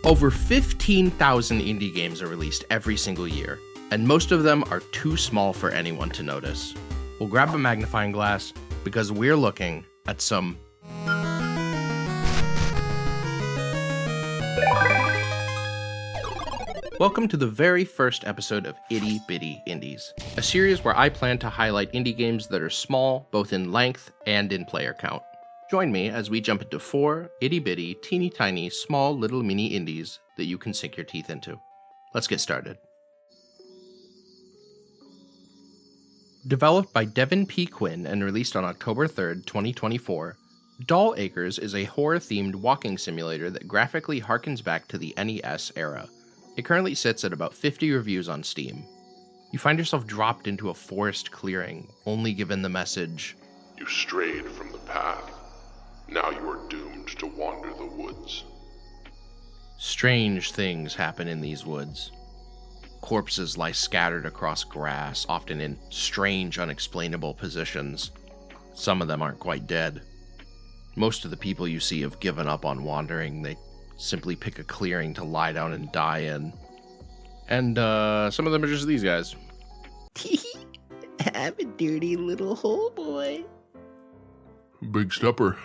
Over 15,000 indie games are released every single year, and most of them are too small for anyone to notice. We'll grab a magnifying glass because we're looking at some Welcome to the very first episode of Itty Bitty Indies, a series where I plan to highlight indie games that are small, both in length and in player count. Join me as we jump into 4 itty bitty, teeny tiny, small little mini indies that you can sink your teeth into. Let's get started. Developed by Devin P. Quinn and released on October 3rd, 2024, Doll Acres is a horror-themed walking simulator that graphically harkens back to the NES era. It currently sits at about 50 reviews on Steam. You find yourself dropped into a forest clearing, only given the message, "You strayed from the path. Now you are doomed to wander the woods." Strange things happen in these woods. Corpses lie scattered across grass, often in strange, unexplainable positions. Some of them aren't quite dead. Most of the people you see have given up on wandering. They simply pick a clearing to lie down and die in. And some of them are just these guys. I'm a dirty little hole boy. Big stepper.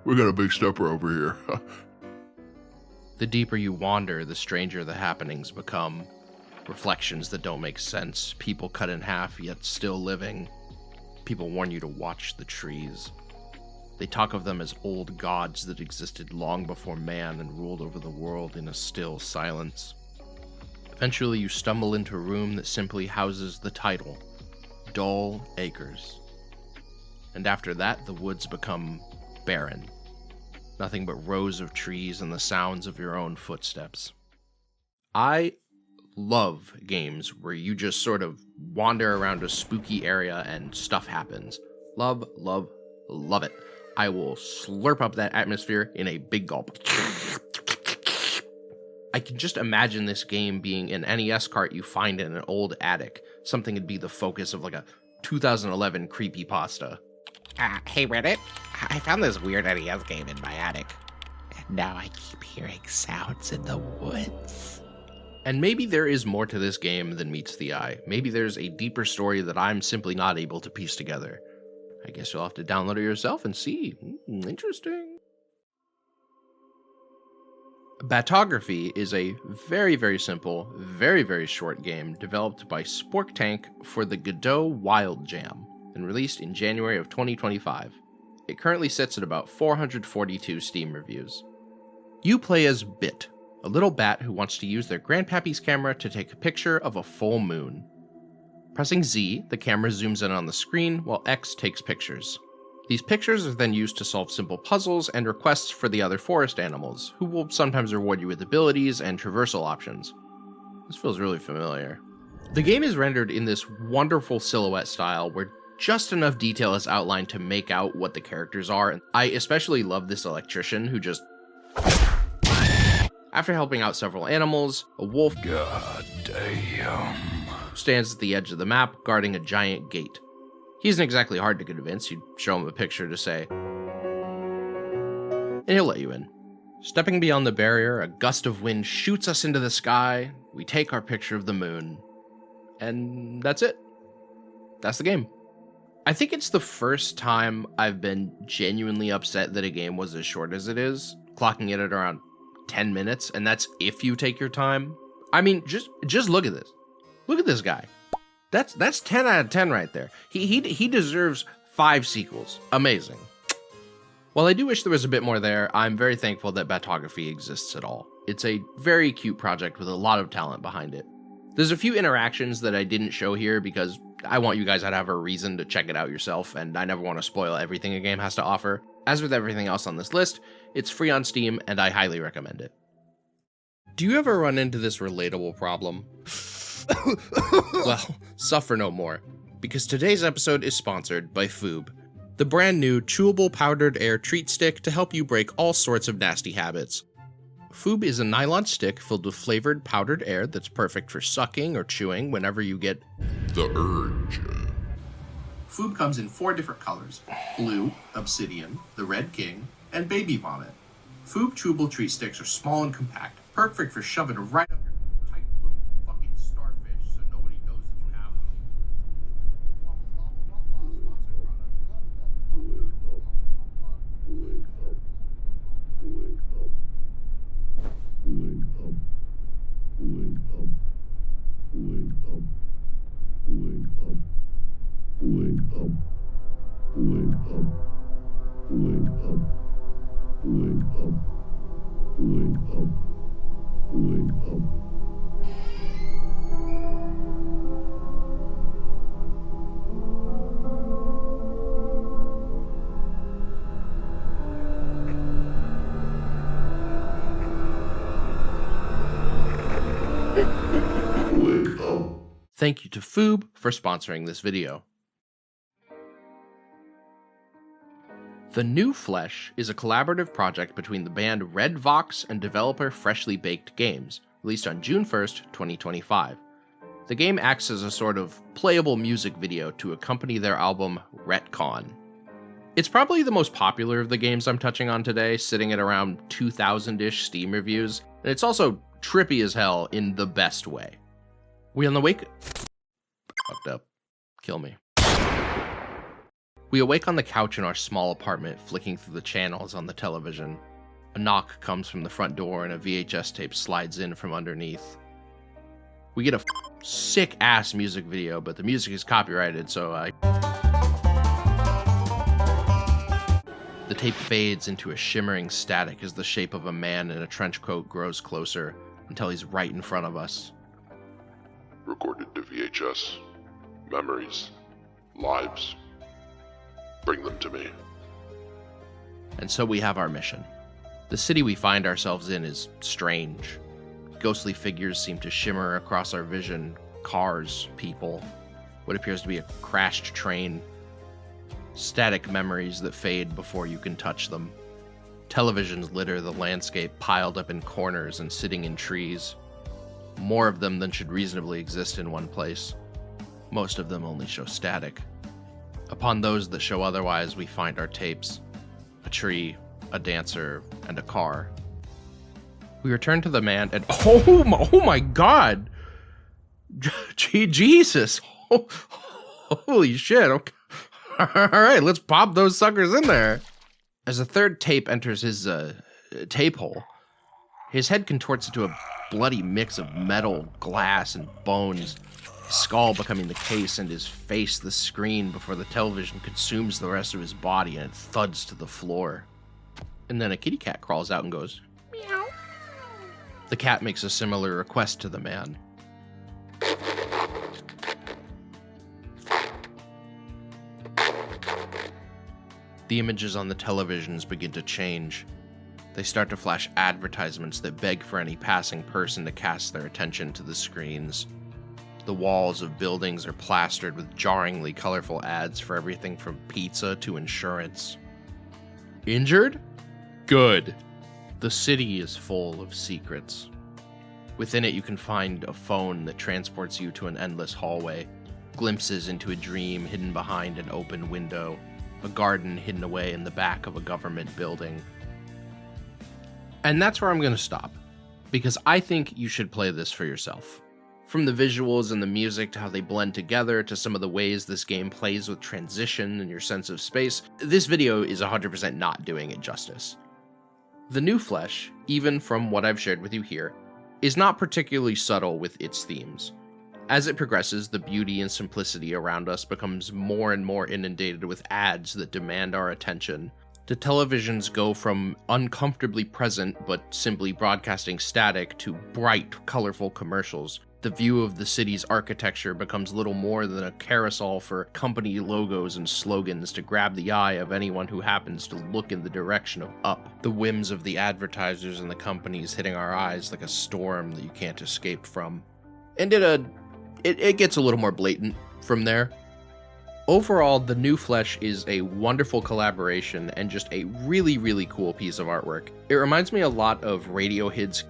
We got a big stepper over here. The deeper you wander, the stranger the happenings become. Reflections that don't make sense, people cut in half yet still living. People warn you to watch the trees. They talk of them as old gods that existed long before man and ruled over the world in a still silence. Eventually you stumble into a room that simply houses the title, Doll Acres. And after that, the woods become barren. Nothing but rows of trees and the sounds of your own footsteps. I love games where you just sort of wander around a spooky area and stuff happens. Love, love, love it. I will slurp up that atmosphere in a big gulp. I can just imagine this game being an NES cart you find in an old attic. Something would be the focus of like a 2011 creepypasta. Hey Reddit, I found this weird NES game in my attic. And now I keep hearing sounds in the woods. And maybe there is more to this game than meets the eye. Maybe there's a deeper story that I'm simply not able to piece together. I guess you'll have to download it yourself and see. Interesting. Batography is a very, very simple, very, very short game developed by Spork Tank for the Godot Wild Jam and released in January of 2025. It currently sits at about 442 Steam reviews. You play as Bit, a little bat who wants to use their grandpappy's camera to take a picture of a full moon. Pressing Z, the camera zooms in on the screen, while X takes pictures. These pictures are then used to solve simple puzzles and requests for the other forest animals, who will sometimes reward you with abilities and traversal options. This feels really familiar. The game is rendered in this wonderful silhouette style where just enough detail is outlined to make out what the characters are. I especially love this electrician who just... After helping out several animals, a wolf... God damn. stands at the edge of the map, guarding a giant gate. He isn't exactly hard to convince. You'd show him a picture to say, and he'll let you in. Stepping beyond the barrier, a gust of wind shoots us into the sky, we take our picture of the moon, and that's it. That's the game. I think it's the first time I've been genuinely upset that a game was as short as it is, clocking it at around 10 minutes, and that's if you take your time. I mean, just look at this. Look at this guy. That's 10 out of 10 right there. He deserves 5 sequels. Amazing. While I do wish there was a bit more there, I'm very thankful that Batography exists at all. It's a very cute project with a lot of talent behind it. There's a few interactions that I didn't show here because I want you guys to have a reason to check it out yourself, and I never want to spoil everything a game has to offer. As with everything else on this list, it's free on Steam, and I highly recommend it. Do you ever run into this relatable problem? Well, suffer no more, because today's episode is sponsored by Foob, the brand new chewable powdered air treat stick to help you break all sorts of nasty habits. Foob is a nylon stick filled with flavored powdered air that's perfect for sucking or chewing whenever you get the urge. Foob comes in 4 different colors: blue, obsidian, the red king, and baby vomit. Foob chewable treat sticks are small and compact, Perfect for shoving right up your tight little fucking starfish so nobody knows that you have them. Thank you to Foob for sponsoring this video. The New Flesh is a collaborative project between the band Red Vox and developer Freshly Baked Games, released on June 1st, 2025. The game acts as a sort of playable music video to accompany their album Retcon. It's probably the most popular of the games I'm touching on today, sitting at around 2,000-ish Steam reviews, and it's also trippy as hell in the best way. We awake... Fucked up. Kill me. We awake on the couch in our small apartment, flicking through the channels on the television. A knock comes from the front door and a VHS tape slides in from underneath. We get a sick-ass music video, but the music is copyrighted, so The tape fades into a shimmering static as the shape of a man in a trench coat grows closer, until he's right in front of us. Recorded to VHS. Memories. Lives. Bring them to me. And so we have our mission. The city we find ourselves in is strange. Ghostly figures seem to shimmer across our vision. Cars, people, what appears to be a crashed train. Static memories that fade before you can touch them. Televisions litter the landscape, piled up in corners and sitting in trees. More of them than should reasonably exist in one place. Most of them only show static. Upon those that show otherwise, we find our tapes. A tree, a dancer, and a car. We return to the man and... Oh my god! Jesus! Holy shit. Okay. Alright, let's pop those suckers in there. As a third tape enters his tape hole, his head contorts into a bloody mix of metal, glass, and bones. His skull becoming the case and his face the screen before the television consumes the rest of his body and it thuds to the floor. And then a kitty cat crawls out and goes, meow. The cat makes a similar request to the man. The images on the televisions begin to change. They start to flash advertisements that beg for any passing person to cast their attention to the screens. The walls of buildings are plastered with jarringly colorful ads for everything from pizza to insurance. Injured? Good. The city is full of secrets. Within it you can find a phone that transports you to an endless hallway, glimpses into a dream hidden behind an open window, a garden hidden away in the back of a government building. And that's where I'm going to stop, because I think you should play this for yourself. From the visuals and the music to how they blend together to some of the ways this game plays with transition and your sense of space, this video is 100% not doing it justice. The New Flesh, even from what I've shared with you here, is not particularly subtle with its themes. As it progresses, the beauty and simplicity around us becomes more and more inundated with ads that demand our attention. The televisions go from uncomfortably present but simply broadcasting static to bright, colorful commercials. The view of the city's architecture becomes little more than a carousel for company logos and slogans to grab the eye of anyone who happens to look in the direction of up. The whims of the advertisers and the companies hitting our eyes like a storm that you can't escape from. And it gets a little more blatant from there. Overall, The New Flesh is a wonderful collaboration and just a really, really cool piece of artwork. It reminds me a lot of Radiohead's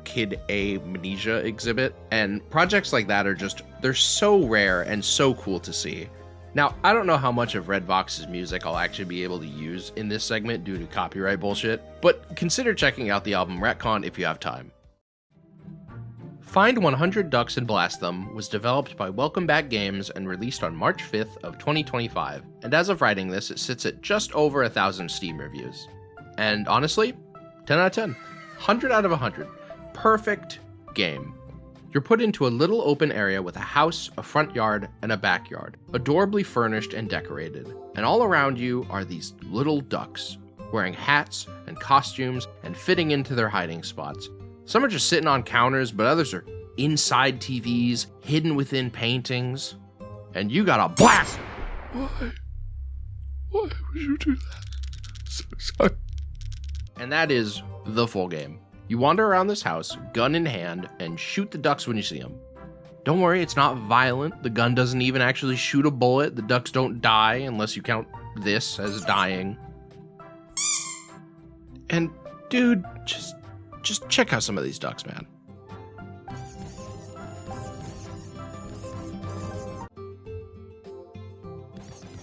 Kid Amnesia exhibit, and projects like that are just, they're so rare and so cool to see. Now, I don't know how much of Redvox's music I'll actually be able to use in this segment due to copyright bullshit, but consider checking out the album Retcon if you have time. Find 100 Ducks and Blast Them was developed by Welcome Back Games and released on March 5th of 2025, and as of writing this, it sits at just over 1,000 Steam reviews. And honestly, 10 out of 10. 100 out of 100. Perfect game. You're put into a little open area with a house, a front yard, and a backyard, adorably furnished and decorated. And all around you are these little ducks, wearing hats and costumes and fitting into their hiding spots. Some are just sitting on counters, but others are inside TVs, hidden within paintings. And you gotta blast them! Why would you do that? So sorry. And that is the full game. You wander around this house, gun in hand, and shoot the ducks when you see them. Don't worry, it's not violent. The gun doesn't even actually shoot a bullet. The ducks don't die unless you count this as dying. And dude, just check out some of these ducks, man.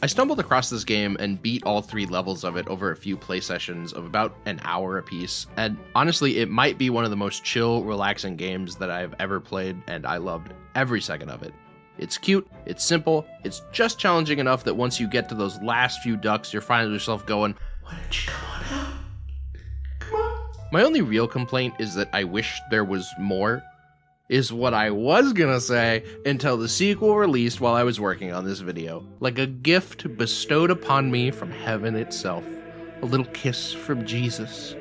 I stumbled across this game and beat all 3 levels of it over a few play sessions of about an hour apiece, and honestly, it might be one of the most chill, relaxing games that I've ever played, and I loved every second of it. It's cute, it's simple, it's just challenging enough that once you get to those last few ducks, you're finding yourself going, "Why didn't you come out? Come on." My only real complaint is that I wish there was more, is what I was gonna say until the sequel released while I was working on this video. Like a gift bestowed upon me from heaven itself. A little kiss from Jesus.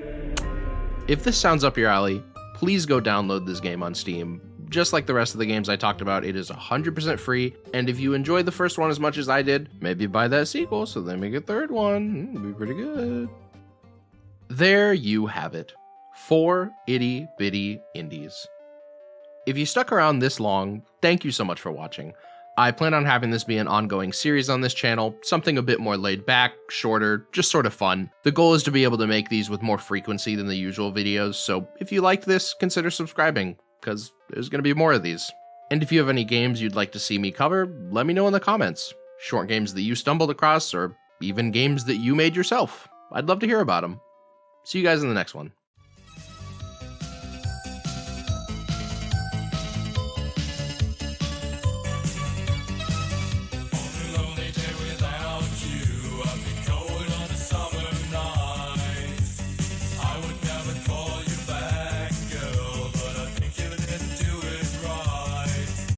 If this sounds up your alley, please go download this game on Steam. Just like the rest of the games I talked about, it is 100% free, and if you enjoyed the first one as much as I did, maybe buy that sequel so they make a third one. It'd be pretty good. There you have it. 4 itty bitty indies. If you stuck around this long, thank you so much for watching. I plan on having this be an ongoing series on this channel, something a bit more laid back, shorter, just sort of fun. The goal is to be able to make these with more frequency than the usual videos, so if you liked this, consider subscribing, because there's going to be more of these. And if you have any games you'd like to see me cover, let me know in the comments. Short games that you stumbled across, or even games that you made yourself. I'd love to hear about them. See you guys in the next one.